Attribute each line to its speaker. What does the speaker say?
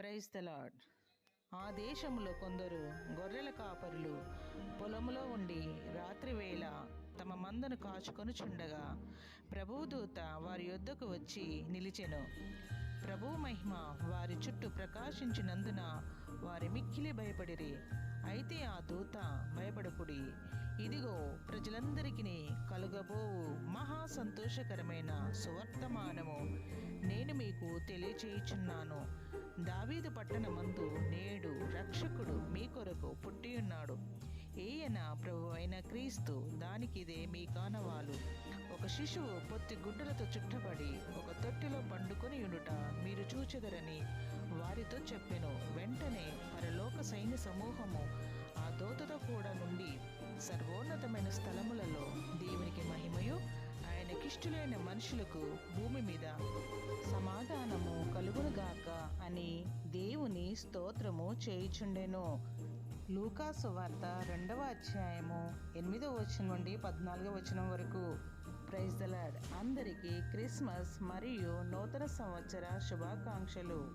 Speaker 1: Praise the lord. ఆ దేశంలో కొందరు గొర్రెల కాపరులు పొలములో ఉండి రాత్రివేళ తమ మందను కాచుకొనుచుండగా ప్రభువు దూత వారి యొద్దకు వచ్చి నిలిచెను. ప్రభువు మహిమ వారి చుట్టూ ప్రకాశించినందున వారి మిక్కిలి భయపడిరి. అయితే ఆ దూత, భయపడకుడి, ఇదిగో ప్రజలందరికీ కలుగబోవు మహా సంతోషకరమైన సువర్తమానము నేను మీకు తెలియచేయుచున్నాను. దావీదు పట్టణమందు నేడు రక్షకుడు మీ కొరకు పుట్టియున్నాడు. ఈయన ప్రభు అయిన క్రీస్తు. దానికిదే మీ కానవాలు. ఒక శిశువు పొత్తి గుడ్డలతో చుట్టబడి ఒక తొట్టిలో పండుకొని ఉండుట మీరు చూచెదరని వారితో చెప్పెను. వెంటనే పరలోక సైన్య సమూహము ఆ దూతతో కూడా నుండి సర్వోన్నతమైన స్థలములలో దేవునికి మహిమయు ఆయనకిష్టులైన మనుషులకు భూమి మీద సమాధానము కలుగునుగాక అని దేవుని స్తోత్రము చేయుచుండెను. లూకా సువార్త 2వ అధ్యాయము 8వ వచనం నుండి 14వ వచనం వరకు. Praise the lord. అందరికీ క్రిస్మస్ మరియు నూతన సంవత్సర శుభాకాంక్షలు.